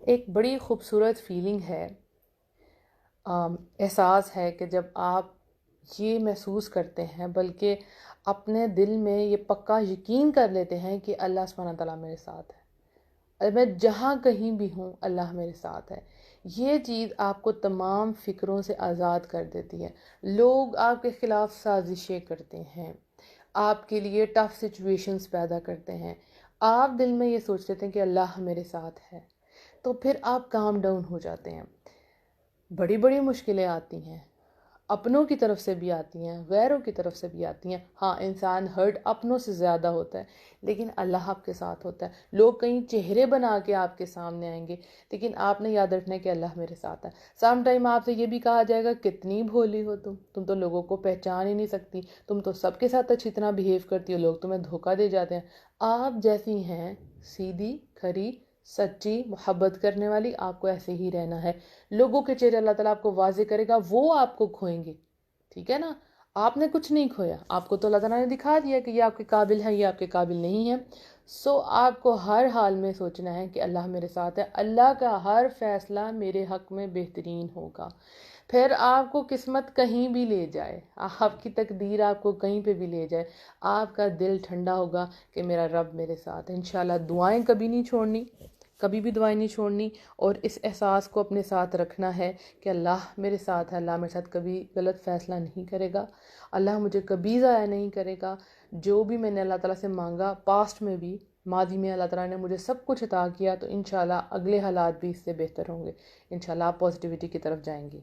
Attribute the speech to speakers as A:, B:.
A: ایک بڑی خوبصورت فیلنگ ہے، احساس ہے کہ جب آپ یہ محسوس کرتے ہیں، بلکہ اپنے دل میں یہ پکا یقین کر لیتے ہیں کہ اللہ سبحانہ تعالیٰ میرے ساتھ ہے، اور میں جہاں کہیں بھی ہوں اللہ میرے ساتھ ہے۔ یہ چیز آپ کو تمام فکروں سے آزاد کر دیتی ہے۔ لوگ آپ کے خلاف سازشیں کرتے ہیں، آپ کے لیے ٹف سچویشنز پیدا کرتے ہیں، آپ دل میں یہ سوچ لیتے ہیں کہ اللہ میرے ساتھ ہے، تو پھر آپ کام ڈاؤن ہو جاتے ہیں۔ بڑی بڑی مشکلیں آتی ہیں، اپنوں کی طرف سے بھی آتی ہیں، غیروں کی طرف سے بھی آتی ہیں۔ ہاں، انسان ہرٹ اپنوں سے زیادہ ہوتا ہے، لیکن اللہ آپ کے ساتھ ہوتا ہے۔ لوگ کئی چہرے بنا کے آپ کے سامنے آئیں گے، لیکن آپ نے یاد رکھنا ہے کہ اللہ میرے ساتھ ہے۔ سم ٹائم آپ سے یہ بھی کہا جائے گا کتنی بھولی ہو تم تو لوگوں کو پہچان ہی نہیں سکتی، تم تو سب کے ساتھ اچھی طرح بیہیو کرتی ہو، لوگ تمہیں دھوکہ دے جاتے ہیں۔ آپ جیسی ہیں، سیدھی کھری سچی محبت کرنے والی، آپ کو ایسے ہی رہنا ہے۔ لوگوں کے چہرے اللہ تعالیٰ آپ کو واضح کرے گا، وہ آپ کو کھوئیں گے، ٹھیک ہے نا؟ آپ نے کچھ نہیں کھویا، آپ کو تو اللہ تعالیٰ نے دکھا دیا کہ یہ آپ کے قابل ہے، یہ آپ کے قابل نہیں ہے۔ سو آپ کو ہر حال میں سوچنا ہے کہ اللہ میرے ساتھ ہے، اللہ کا ہر فیصلہ میرے حق میں بہترین ہوگا۔ پھر آپ کو قسمت کہیں بھی لے جائے، آپ کی تقدیر آپ کو کہیں پہ بھی لے جائے، آپ کا دل ٹھنڈا ہوگا کہ میرا رب میرے ساتھ ہے۔ انشاءاللہ دعائیں کبھی نہیں چھوڑنی، کبھی بھی دعائیں نہیں چھوڑنی، اور اس احساس کو اپنے ساتھ رکھنا ہے کہ اللہ میرے ساتھ ہے، اللہ میرے ساتھ کبھی غلط فیصلہ نہیں کرے گا، اللہ مجھے کبھی ضائع نہیں کرے گا۔ جو بھی میں نے اللہ تعالیٰ سے مانگا، پاسٹ میں بھی، ماضی میں اللہ تعالیٰ نے مجھے سب کچھ عطا کیا، تو انشاءاللہ اگلے حالات بھی اس سے بہتر ہوں گے۔ انشاءاللہ آپ پازیٹیوٹی کی طرف جائیں گی۔